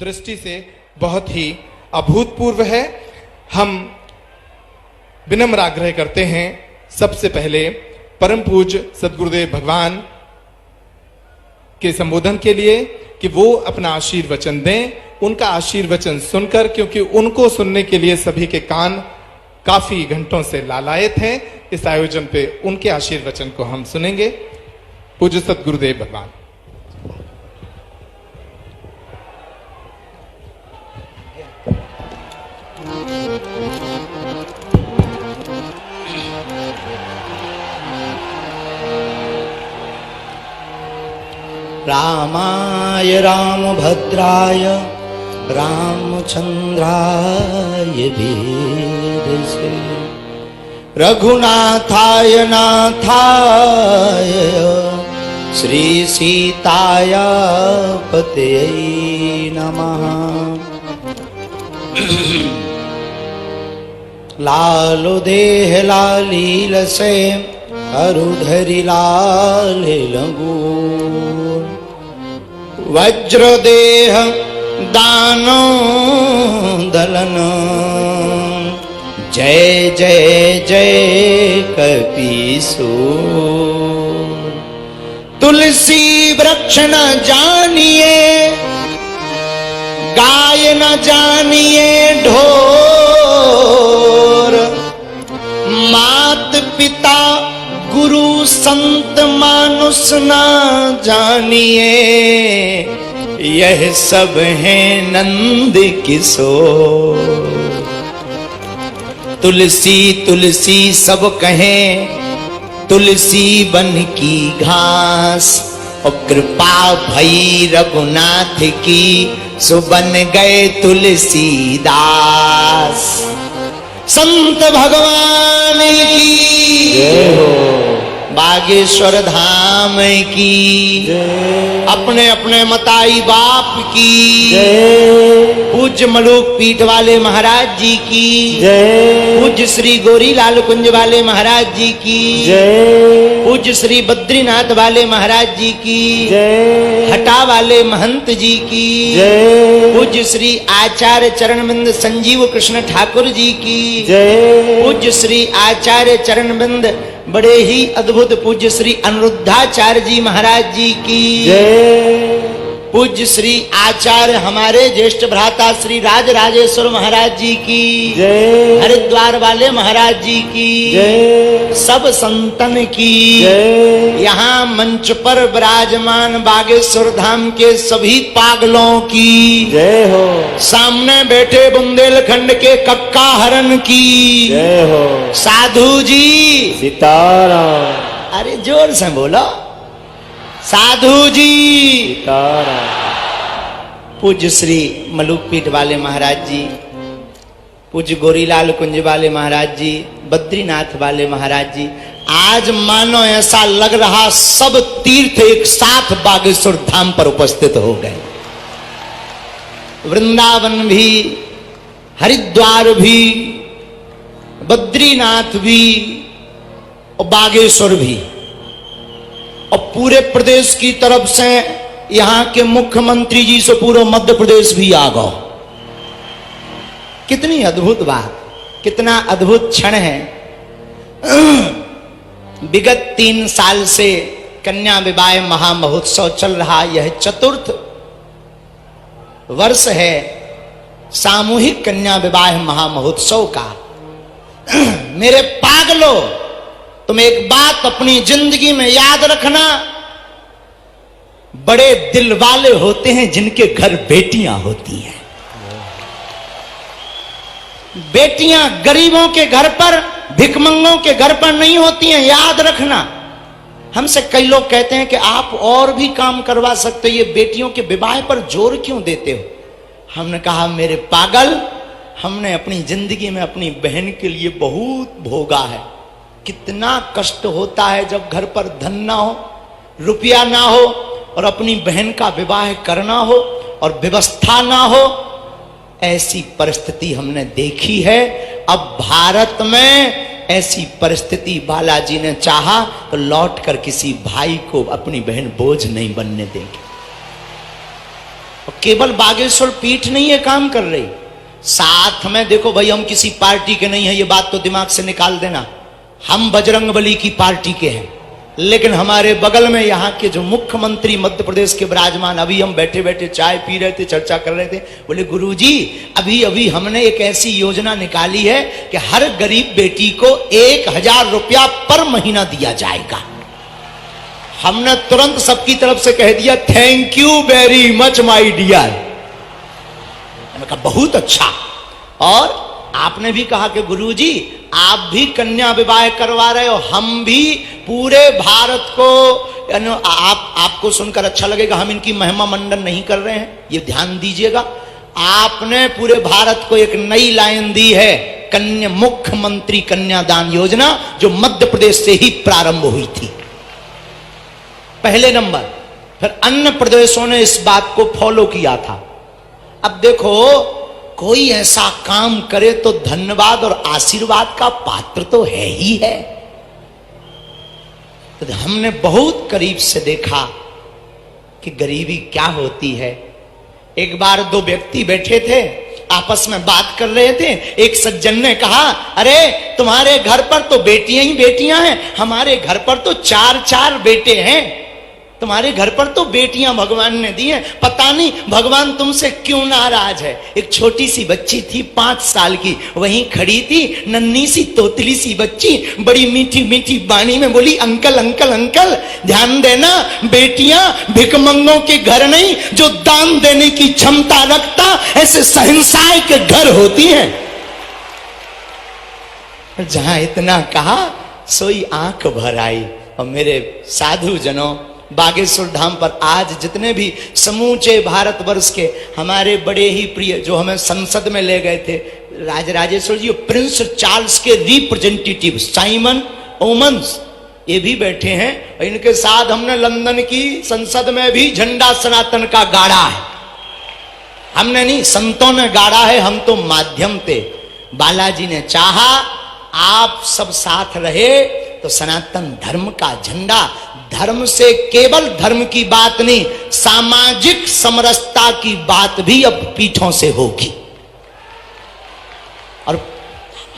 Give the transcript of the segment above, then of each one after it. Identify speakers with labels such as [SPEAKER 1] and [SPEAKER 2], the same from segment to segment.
[SPEAKER 1] दृष्टि से बहुत ही अभूतपूर्व है। हम विनम्र आग्रह करते हैं सबसे पहले परम पूज्य सद्गुरुदेव भगवान के संबोधन के लिए कि वो अपना आशीर्वचन दें। उनका आशीर्वचन सुनकर, क्योंकि उनको सुनने के लिए सभी के कान काफी घंटों से लालायत हैं, इस आयोजन पे उनके आशीर्वचन को हम सुनेंगे। पूज्य सद्गुरुदेव भगवान।
[SPEAKER 2] रामाय रामभद्राय रामचंद्राय वेदसे रघुनाथाय नाथाय श्री सीताय पतये नमः। लालो देह लालील से अरुधरि लाल लगू वज्र देह दानो दलन जय जय जय कपीसूर। तुलसी वृक्ष न जानिए गाय न जानिए ढोर मात पिता गुरु संत मानुष न जानिए यह सब है नंद किशोर। तुलसी तुलसी सब कहें तुलसी बन की घास और कृपा भई रघुनाथ की सो बन गए तुलसीदास। संत भगवान की जय हो, बागेश्वर धाम की अपने अपने मताई बाप की जय। पूज्य मलूक पीठ वाले महाराज जी की जय। पूज्य श्री गोरी लाल कुंज वाले महाराज जी की जय। पूज्य श्री बद्रीनाथ वाले महाराज जी की जय। हटा वाले महंत जी की जय। पूज्य श्री आचार्य चरणबिंद संजीव कृष्ण ठाकुर जी की जय। पूज्य श्री आचार्य चरणबिंद बड़े ही अद्भुत पूज्य श्री अनिरुद्धाचार्य जी महाराज जी की जय। पूज्य श्री आचार्य हमारे ज्येष्ठ भ्राता श्री राज राजेश्वर महाराज जी की जय। हरिद्वार वाले महाराज जी की जय। सब संतन की जय। यहाँ मंच पर विराजमान बागेश्वर धाम के सभी पागलों की जय हो। सामने बैठे बुंदेलखंड के कक्का हरन की जय हो। साधु जी सीताराम। अरे जोर से बोलो साधु जी सीताराम। पूज्य श्री मलूकपीठ वाले महाराज जी, पूज्य गोरीलाल कुंज वाले महाराज जी, बद्रीनाथ वाले महाराज जी, आज मानो ऐसा लग रहा सब तीर्थ एक साथ बागेश्वर धाम पर उपस्थित हो गए। वृंदावन भी, हरिद्वार भी, बद्रीनाथ भी और बागेश्वर भी, और पूरे प्रदेश की तरफ से यहां के मुख्यमंत्री जी से पूरा मध्य प्रदेश भी आ गया। कितनी अद्भुत बात, कितना अद्भुत क्षण है। विगत 3 साल से कन्या विवाह महामहोत्सव चल रहा, यह चतुर्थ वर्ष है सामूहिक कन्या विवाह महामहोत्सव का। मेरे पागलों, तुम एक बात अपनी जिंदगी में याद रखना, बड़े दिल वाले होते हैं जिनके घर बेटियां होती हैं। बेटियां गरीबों के घर पर, भिखमंगों के घर पर नहीं होती हैं, याद रखना। हमसे कई लोग कहते हैं कि आप और भी काम करवा सकते हो, ये बेटियों के विवाह पर जोर क्यों देते हो? हमने कहा मेरे पागल, हमने अपनी जिंदगी में अपनी बहन के लिए बहुत भोगा है। कितना कष्ट होता है जब घर पर धन ना हो, रुपया ना हो और अपनी बहन का विवाह करना हो और व्यवस्था ना हो। ऐसी परिस्थिति हमने देखी है। अब भारत में ऐसी परिस्थिति बालाजी ने चाहा तो लौट कर किसी भाई को अपनी बहन बोझ नहीं बनने देंगे। केवल बागेश्वर पीठ नहीं है काम कर रही, साथ में देखो भाई हम किसी पार्टी के नहीं है, ये बात तो दिमाग से निकाल देना। हम बजरंगबली की पार्टी के हैं, लेकिन हमारे बगल में यहाँ के जो मुख्यमंत्री मध्य प्रदेश के विराजमान, अभी हम बैठे बैठे चाय पी रहे थे, चर्चा कर रहे थे, बोले गुरुजी अभी अभी हमने एक ऐसी योजना निकाली है कि हर गरीब बेटी को 1000 रुपया पर महीना दिया जाएगा। हमने तुरंत सबकी तरफ से कह दिया thank you very much my dear. मैंने कहा बहुत अच्छा। और आपने भी कहा कि गुरुजी आप भी कन्या विवाह करवा रहे हो, हम भी पूरे भारत को, आपको सुनकर अच्छा लगेगा, हम इनकी महिमा मंडन नहीं कर रहे हैं, ये ध्यान दीजिएगा। आपने पूरे भारत को एक नई लाइन दी है, कन्या मुख्यमंत्री कन्यादान योजना, जो मध्य प्रदेश से ही प्रारंभ हुई थी पहले नंबर। फिर अन्य प्रदेशों ने इस बात को फॉलो किया था। अब देखो कोई ऐसा काम करे तो धन्यवाद और आशीर्वाद का पात्र तो है ही है। तो हमने बहुत करीब से देखा कि गरीबी क्या होती है। एक बार दो व्यक्ति बैठे थे, आपस में बात कर रहे थे। एक सज्जन ने कहा अरे तुम्हारे घर पर तो बेटियां ही बेटियां हैं, हमारे घर पर तो 4 बेटे हैं। तुम्हारे घर पर तो बेटियां भगवान ने दी हैं, पता नहीं भगवान तुमसे क्यों नाराज है। एक छोटी सी बच्ची थी 5 साल की, वहीं खड़ी थी, नन्ही सी तोतली सी बच्ची, बड़ी मीठी मीठी बाणी में बोली अंकल अंकल अंकल। ध्यान देना, बेटियां भिकमंगों के घर नहीं, जो दान देने की क्षमता रखता ऐसे सहनसाय के घर होती हैं। जहां इतना कहा सोई आंख भर आई। और मेरे साधु जनों, बागेश्वर धाम पर आज जितने भी समूचे भारतवर्ष के हमारे बड़े ही प्रिय, जो हमें संसद में ले गए थे, राजराजेश्वर जी, प्रिंस चार्ल्स के रिप्रेजेंटेटिव साइमन ओमन्स, ये भी बैठे हैं। इनके साथ हमने लंदन की संसद में भी झंडा सनातन का गाड़ा है। हमने नहीं, संतों ने गाड़ा है, हम तो माध्यम थे। बालाजी ने चाहा आप सब साथ रहे तो सनातन धर्म का झंडा, धर्म से केवल धर्म की बात नहीं, सामाजिक समरसता की बात भी अब पीठों से होगी। और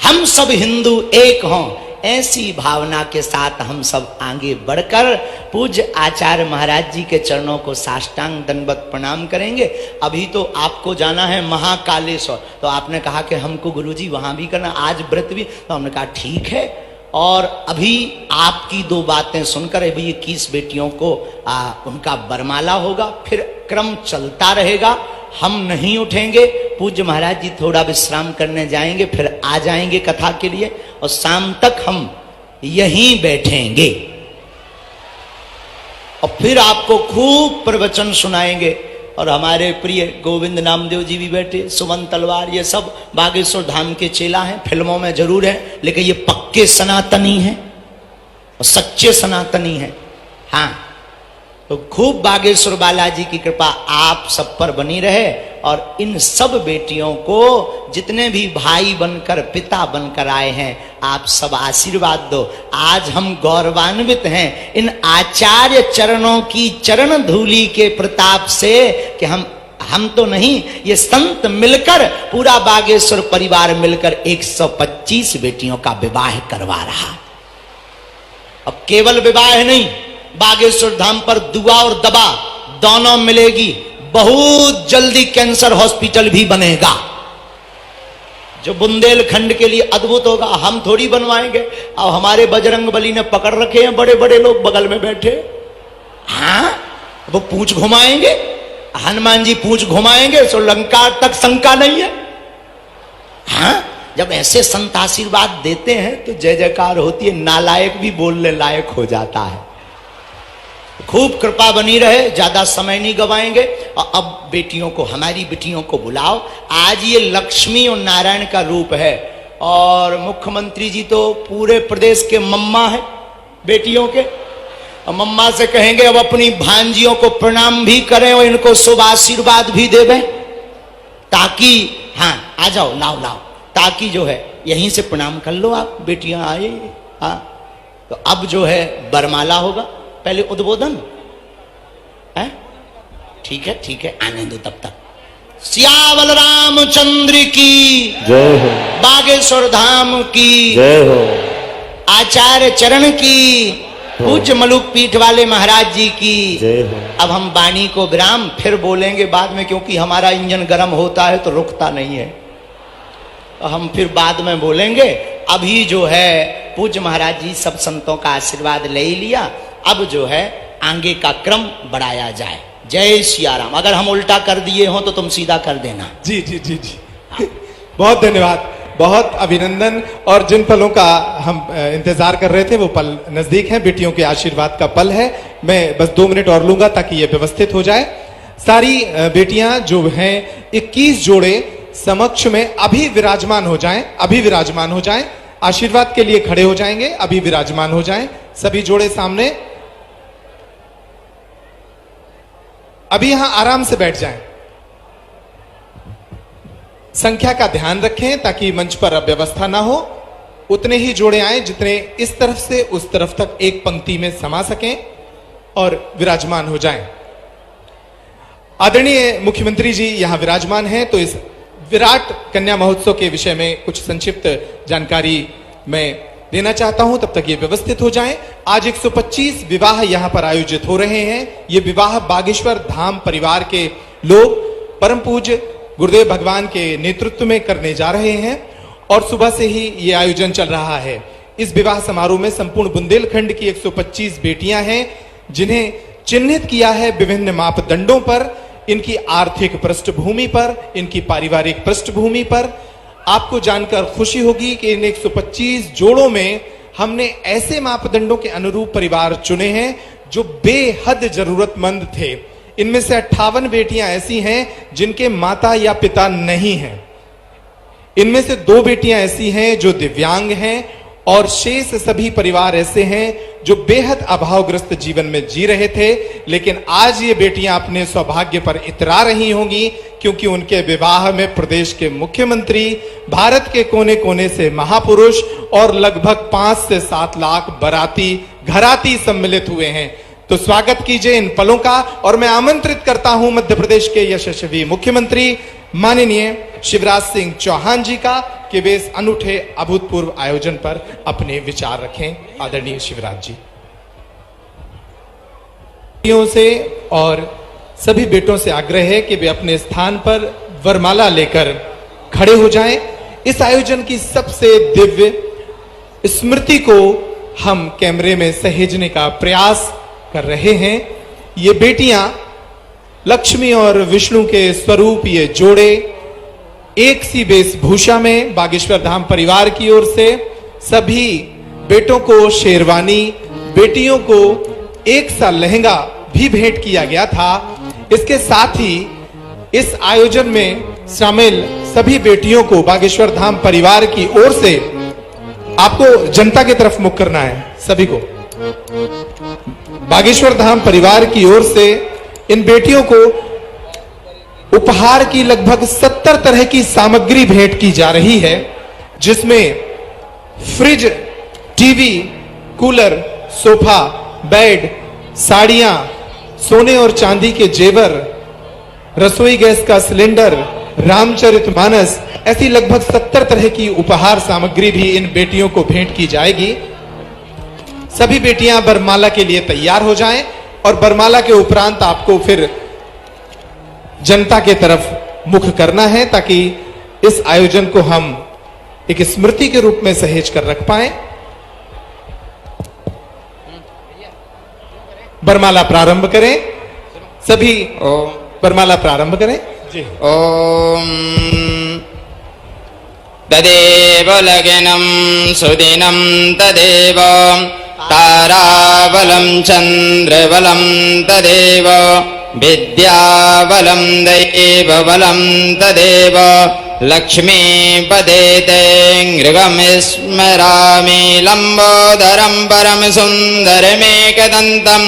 [SPEAKER 2] हम सब हिंदू एक हों, ऐसी भावना के साथ हम सब आगे बढ़कर पूज्य आचार्य महाराज जी के चरणों को साष्टांग दंडवत प्रणाम करेंगे। अभी तो आपको जाना है महाकालेश्वर, तो आपने कहा कि हमको गुरुजी वहां भी करना, आज व्रत भी, तो हमने कहा ठीक है। और अभी आपकी 2 बातें सुनकर अभी 21 बेटियों को उनका बरमाला होगा, फिर क्रम चलता रहेगा। हम नहीं उठेंगे, पूज्य महाराज जी थोड़ा विश्राम करने जाएंगे, फिर आ जाएंगे कथा के लिए, और शाम तक हम यहीं बैठेंगे और फिर आपको खूब प्रवचन सुनाएंगे। और हमारे प्रिय गोविंद नामदेव जी भी बैठे, सुमन तलवार, ये सब बागेश्वर धाम के चेला हैं, फिल्मों में जरूर हैं, लेकिन ये पक्के सनातनी हैं और सच्चे सनातनी हैं। हाँ, तो खूब बागेश्वर बालाजी की कृपा आप सब पर बनी रहे। और इन सब बेटियों को जितने भी भाई बनकर पिता बनकर आए हैं, आप सब आशीर्वाद दो। आज हम गौरवान्वित हैं इन आचार्य चरणों की चरण धूलि के प्रताप से कि हम तो नहीं, ये संत मिलकर, पूरा बागेश्वर परिवार मिलकर 125 बेटियों का विवाह करवा रहा। अब केवल विवाह नहीं, बागेश्वर धाम पर दुआ और दवा दोनों मिलेगी। बहुत जल्दी कैंसर हॉस्पिटल भी बनेगा, जो बुंदेलखंड के लिए अद्भुत होगा। हम थोड़ी बनवाएंगे, अब हमारे बजरंगबली ने पकड़ रखे हैं बड़े बड़े लोग बगल में बैठे। हाँ, वो पूंछ घुमाएंगे, हनुमान जी पूंछ घुमाएंगे, सो लंका तक शंका नहीं है। हाँ, जब ऐसे संत आशीर्वाद देते हैं तो जय जयकार होती है, नालायक भी बोलने लायक हो जाता है। खूब कृपा बनी रहे, ज्यादा समय नहीं गवाएंगे। और अब बेटियों को, हमारी बेटियों को बुलाओ। आज ये लक्ष्मी और नारायण का रूप है, और मुख्यमंत्री जी तो पूरे प्रदेश के मम्मा है बेटियों के, और मम्मा से कहेंगे अब अपनी भांजियों को प्रणाम भी करें और इनको शुभ आशीर्वाद भी देवें, ताकि हाँ आ जाओ, लाओ लाओ, ताकि जो है यहीं से प्रणाम कर लो आप, बेटियां आए। हाँ, तो अब जो है बरमाला होगा, पहले उद्बोधन है, ठीक है, आने दो तब तक। सियावल रामचंद्र की
[SPEAKER 3] जय हो,
[SPEAKER 2] बागेश्वर धाम की
[SPEAKER 3] जय हो,
[SPEAKER 2] आचार्य चरण की, पूज्य मलुक पीठ वाले महाराज जी की
[SPEAKER 3] जय हो।
[SPEAKER 2] अब हम वाणी को विराम फिर बोलेंगे बाद में, क्योंकि हमारा इंजन गर्म होता है तो रुकता नहीं है, तो हम फिर बाद में बोलेंगे। अभी जो है पूज्य महाराज जी सब संतों का आशीर्वाद ले ही लिया, अब जो है आगे का क्रम बढ़ाया जाए। जय सिया राम। अगर हम उल्टा कर दिए हो तो तुम सीधा कर देना।
[SPEAKER 1] जी जी जी जी बहुत धन्यवाद, बहुत अभिनंदन। और जिन पलों का हम इंतजार कर रहे थे वो पल नजदीक हैं, बेटियों के आशीर्वाद का पल है। मैं बस 2 मिनट और लूंगा ताकि ये व्यवस्थित हो जाए। सारी बेटियां जो हैं 21 जोड़े समक्ष में अभी विराजमान हो जाएं, अभी विराजमान हो जाएं, आशीर्वाद के लिए खड़े हो जाएंगे, अभी विराजमान हो जाएं सभी जोड़े सामने। अभी यहां आराम से बैठ जाएं, संख्या का ध्यान रखें ताकि मंच पर अव्यवस्था ना हो। उतने ही जोड़े आए जितने इस तरफ से उस तरफ तक एक पंक्ति में समा सकें और विराजमान हो जाएं। आदरणीय मुख्यमंत्री जी यहां विराजमान हैं, तो इस विराट कन्या महोत्सव के विषय में कुछ संक्षिप्त जानकारी मैं देना चाहता हूं, तब तक ये व्यवस्थित हो जाएं। आज 125 विवाह यहां पर आयोजित हो रहे हैं। ये विवाह बागेश्वर धाम परिवार के लोग परम पूज्य गुरुदेव भगवान के नेतृत्व में करने जा रहे हैं और सुबह से ही ये आयोजन चल रहा है। इस विवाह समारोह में संपूर्ण बुंदेलखंड की 125 बेटियां हैं, जिन्हें चिन्हित किया है विभिन्न मापदंडों पर, इनकी आर्थिक पृष्ठभूमि पर, इनकी पारिवारिक पृष्ठभूमि पर। आपको जानकर खुशी होगी कि इन 125 जोड़ों में हमने ऐसे मापदंडों के अनुरूप परिवार चुने हैं जो बेहद जरूरतमंद थे। इनमें से 58 बेटियां ऐसी हैं जिनके माता या पिता नहीं हैं। इनमें से 2 बेटियां ऐसी हैं जो दिव्यांग हैं और शेष सभी परिवार ऐसे हैं जो बेहद अभावग्रस्त जीवन में जी रहे थे। लेकिन आज ये बेटियां अपने सौभाग्य पर इतरा रही होंगी क्योंकि उनके विवाह में प्रदेश के मुख्यमंत्री, भारत के कोने कोने से महापुरुष और लगभग 5 से 7 लाख बाराती घराती सम्मिलित हुए हैं। तो स्वागत कीजिए इन पलों का और मैं आमंत्रित करता हूं मध्य प्रदेश के यशस्वी मुख्यमंत्री माननीय शिवराज सिंह चौहान जी का कि वे इस अनूठे अभूतपूर्व आयोजन पर अपने विचार रखें। आदरणीय शिवराज जी से और सभी बेटों से आग्रह है कि वे अपने स्थान पर वरमाला लेकर खड़े हो जाएं। इस आयोजन की सबसे दिव्य स्मृति को हम कैमरे में सहेजने का प्रयास कर रहे हैं। ये बेटियां लक्ष्मी और विष्णु के स्वरूप, ये जोड़े एक सी वेशभूषा में बागेश्वर धाम परिवार की ओर से सभी बेटों को शेरवानी, बेटियों को एक सा लहंगा भी भेंट किया गया था। इसके साथ ही इस आयोजन में शामिल सभी बेटियों को बागेश्वर धाम परिवार की ओर से, आपको जनता की तरफ मुख करना है, सभी को बागेश्वर धाम परिवार की ओर से इन बेटियों को उपहार की लगभग 70 तरह की सामग्री भेंट की जा रही है, जिसमें fridge, TV, cooler, sofa, bed, साड़ियां, सोने और चांदी के जेवर, रसोई गैस का सिलेंडर, रामचरितमानस, ऐसी लगभग 70 तरह की उपहार सामग्री भी इन बेटियों को भेंट की जाएगी। सभी बेटियां बरमाला के लिए तैयार हो जाएं और बरमाला के उपरांत आपको फिर जनता के तरफ मुख करना है ताकि इस आयोजन को हम एक स्मृति के रूप में सहेज कर रख पाए। बरमाला प्रारंभ करें, सभी बरमाला प्रारंभ करें जी।
[SPEAKER 4] ओम तदेव लग्नं सुदिनं तदेव ताराबलं चन्द्रबलं तदेव विद्याबलं दैवबलं तदेव लक्ष्मीपदे ते नृगं स्मरामि लम्बोदरं परम सुन्दरमेकदन्तं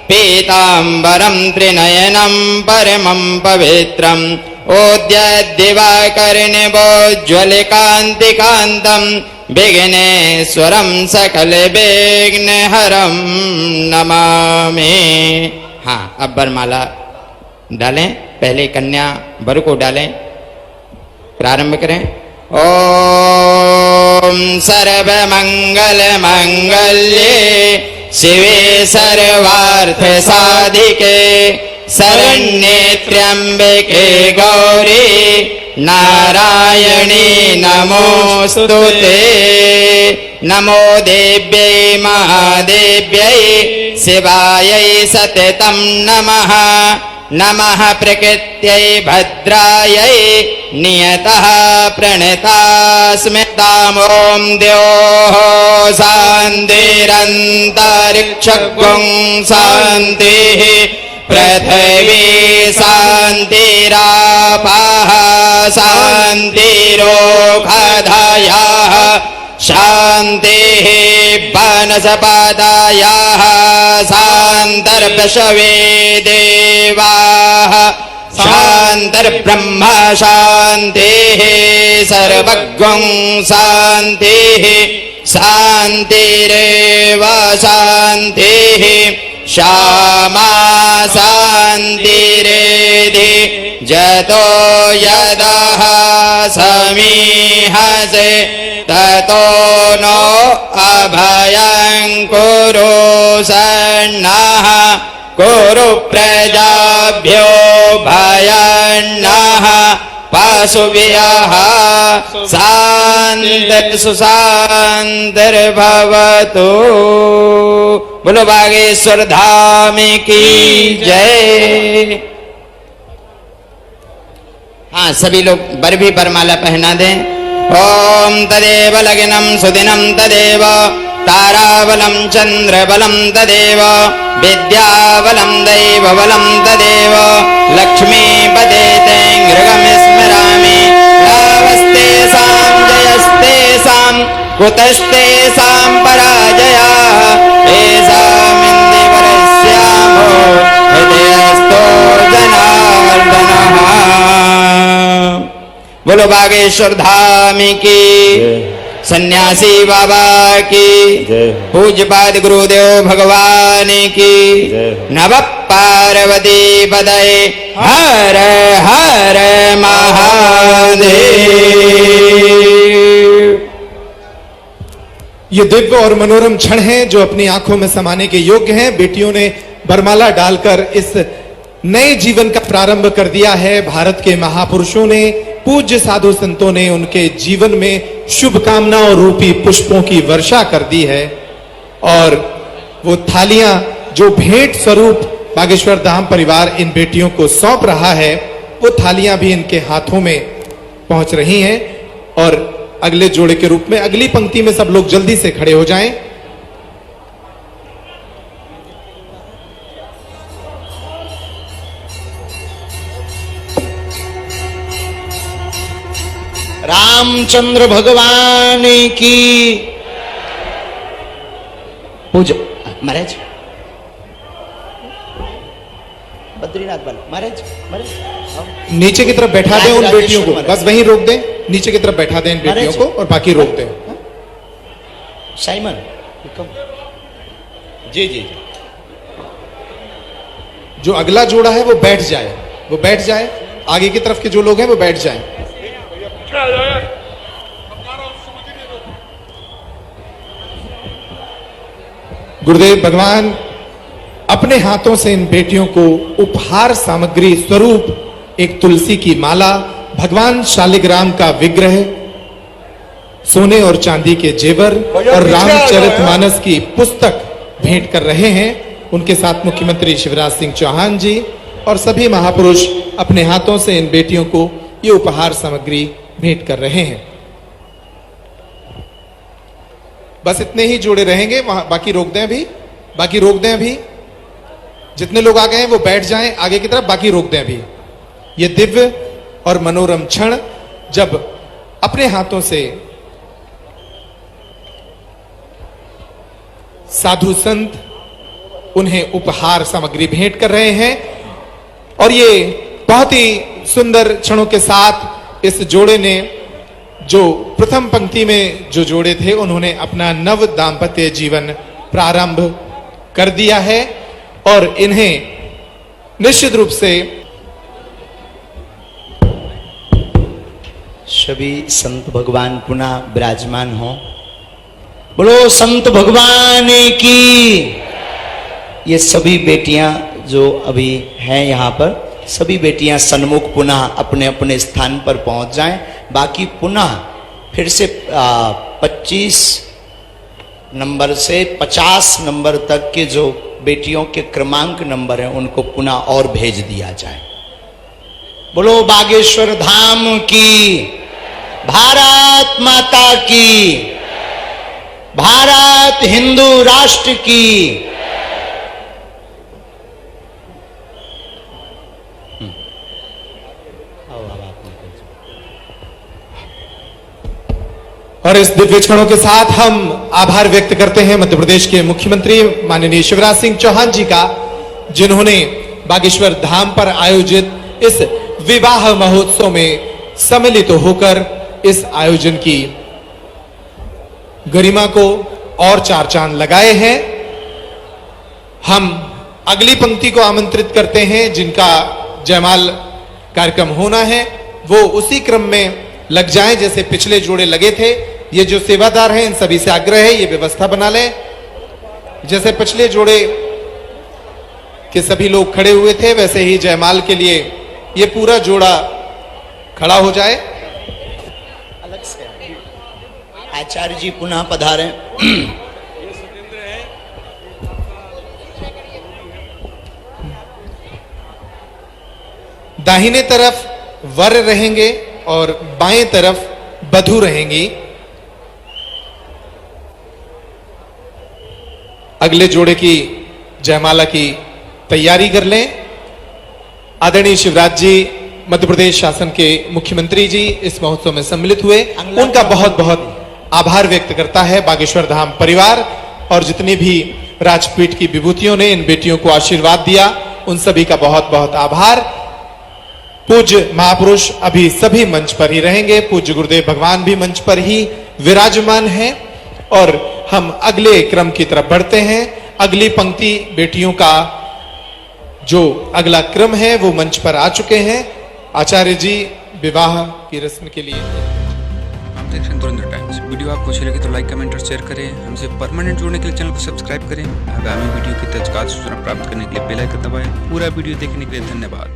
[SPEAKER 4] पीताम्बरं त्रिनयनं परमं पवित्रम् ओद्यद्दिवाकर्णिवोज्ज्वलकान्तिकान्तं विघ्नेश्वरं सकलविघ्नहरं नमामि। हाँ, अब बरमाला डालें, पहले कन्या वर को डालें, प्रारंभ करें। ओम सर्वमंगल मंगल्ये शिवे सर्वार्थ साधिके शरण्ये त्र्यंबके गौरी नारायणी नमोस्तुते। नमो देव्यै महादेव्यै शिवायै सततं नमः। नमः प्रकृत्यै भद्रायै नियतः प्रणतास्मि। ॐ द्योः शान्तिरन्तरिक्षगुं शान्तिः पृथिवी शान्तिरापः शान्तिरोषधयः शान्तिः वनस्पतयः शान्तिर्पशवे देवाः शान्तिर्ब्रह्म शान्तिः सर्वगं शान्तिः शान्तिरेव शान्तिः श्यामा शान्तिरेधि जतो यदः समीहसे ततो नो अभयं कुरु सन्नः कुरु प्रजाभ्यो भयन्नः पशुभ्यः शान्तिर्भवतु। बोलो बागेश्वर धाम की जय। हाँ, सभी लोग वर भी वरमाला पहना दें। ओम तदेव लग्नं सुदिनं तदेव ताराबलं चंद्रबलं तदेव विद्याबलं दैवबलं तदेव लक्ष्मीपते तेऽङ्घ्रिगं स्मरामि। लाभस्तेषां जयस्तेषां कुतस्तेषां पराजयः येषामिन्द्रिवरस्यामो हृदयस्थो जनार्दनः। बोलो बागेश्वर धाम की, सन्यासी बाबा की, पूज्यपाद गुरुदेव भगवान की, नव पार्वती पदये हर हर महादेव।
[SPEAKER 1] ये दिव्य और मनोरम क्षण हैं जो अपनी आंखों में समाने के योग्य हैं। बेटियों ने वरमाला डालकर इस नए जीवन का प्रारंभ कर दिया है। भारत के महापुरुषों ने, पूज्य साधु संतों ने उनके जीवन में शुभकामनाओं रूपी पुष्पों की वर्षा कर दी है। और वो थालियां जो भेंट स्वरूप बागेश्वर धाम परिवार इन बेटियों को सौंप रहा है, वो थालियां भी इनके हाथों में पहुंच रही हैं। और अगले जोड़े के रूप में अगली पंक्ति में सब लोग जल्दी से खड़े हो जाएं।
[SPEAKER 2] रामचंद्र भगवान की पूजा। महाराज बद्रीनाथ वाला महाराज,
[SPEAKER 1] नीचे की तरफ बैठा दें उन बेटियों को, बस वहीं रोक दें। नीचे की तरफ बैठा दें इन बेटियों को और बाकी रोक दें।
[SPEAKER 2] साइमन जी जी,
[SPEAKER 1] जो अगला जोड़ा है वो बैठ जाए, वो बैठ जाए। आगे की तरफ के जो लोग हैं वो बैठ जाएं। गुरुदेव भगवान अपने हाथों से इन बेटियों को उपहार सामग्री स्वरूप एक तुलसी की माला, भगवान शालिग्राम का विग्रह, सोने और चांदी के जेवर और रामचरितमानस की पुस्तक भेंट कर रहे हैं। उनके साथ मुख्यमंत्री शिवराज सिंह चौहान जी और सभी महापुरुष अपने हाथों से इन बेटियों को ये उपहार सामग्री भेंट कर रहे हैं। बस इतने ही जोड़े रहेंगे, वहां बाकी रोक दें अभी, बाकी रोक दें अभी। जितने लोग आ गए हैं वो बैठ जाएं आगे की तरफ, बाकी रोक दें अभी। ये दिव्य और मनोरम क्षण जब अपने हाथों से साधु संत उन्हें उपहार सामग्री भेंट कर रहे हैं। और ये बहुत ही सुंदर क्षणों के साथ इस जोड़े ने, जो प्रथम पंक्ति में जो जोड़े थे, उन्होंने अपना नव दाम्पत्य जीवन प्रारंभ कर दिया है। और इन्हें निश्चित रूप से
[SPEAKER 2] सभी संत भगवान पुनः विराजमान हो। बोलो संत भगवान की। ये सभी बेटियां जो अभी हैं यहाँ पर, सभी बेटियां सन्मुख पुनः अपने अपने स्थान पर पहुंच जाएं। बाकी पुनः फिर से 25 नंबर से 50 नंबर तक के जो बेटियों के क्रमांक नंबर हैं उनको पुनः और भेज दिया जाए। बोलो बागेश्वर धाम की, भारत माता की, भारत हिंदू राष्ट्र की।
[SPEAKER 1] और इस दिव्य क्षणों के साथ हम आभार व्यक्त करते हैं मध्य प्रदेश के मुख्यमंत्री माननीय शिवराज सिंह चौहान जी का, जिन्होंने बागेश्वर धाम पर आयोजित इस विवाह महोत्सव में सम्मिलित होकर इस आयोजन की गरिमा को और चार चांद लगाए हैं। हम अगली पंक्ति को आमंत्रित करते हैं, जिनका जयमाल कार्यक्रम होना है वो उसी क्रम में लग जाएं जैसे पिछले जोड़े लगे थे। ये जो सेवादार हैं इन सभी से आग्रह है ये व्यवस्था बना लें, जैसे पिछले जोड़े के सभी लोग खड़े हुए थे वैसे ही जयमाल के लिए ये पूरा जोड़ा खड़ा हो जाए।
[SPEAKER 2] अलग से आचार्य जी पुनः पधारें।
[SPEAKER 1] दाहिने तरफ वर रहेंगे और बाएं तरफ वधू रहेंगी। अगले जोड़े की जयमाला की तैयारी कर लें। आदरणीय शिवराज जी मध्य प्रदेश शासन के मुख्यमंत्री जी इस महोत्सव में सम्मिलित हुए, उनका बहुत बहुत आभार व्यक्त करता है बागेश्वर धाम परिवार और जितनी भी राजपीठ की विभूतियों ने इन बेटियों को आशीर्वाद दिया उन सभी का बहुत बहुत आभार। पूज्य महापुरुष अभी सभी मंच पर ही रहेंगे, पूज्य गुरुदेव भगवान भी मंच पर ही विराजमान हैं और हम अगले क्रम की तरफ बढ़ते हैं। अगली पंक्ति बेटियों का जो अगला क्रम है वो मंच पर आ चुके हैं। आचार्य जी विवाह की रस्म के लिए।
[SPEAKER 3] आप देख रहे हैं तुरंत टाइम्स। वीडियो आपको अच्छी लगे तो लाइक कमेंट और शेयर करें। हमसे परमानेंट जुड़ने के लिए चैनल को सब्सक्राइब करें। आगामी वीडियो की तत्काल सूचना प्राप्त करने के लिए बेल आइकन दबाएं। पूरा वीडियो देखने के लिए धन्यवाद।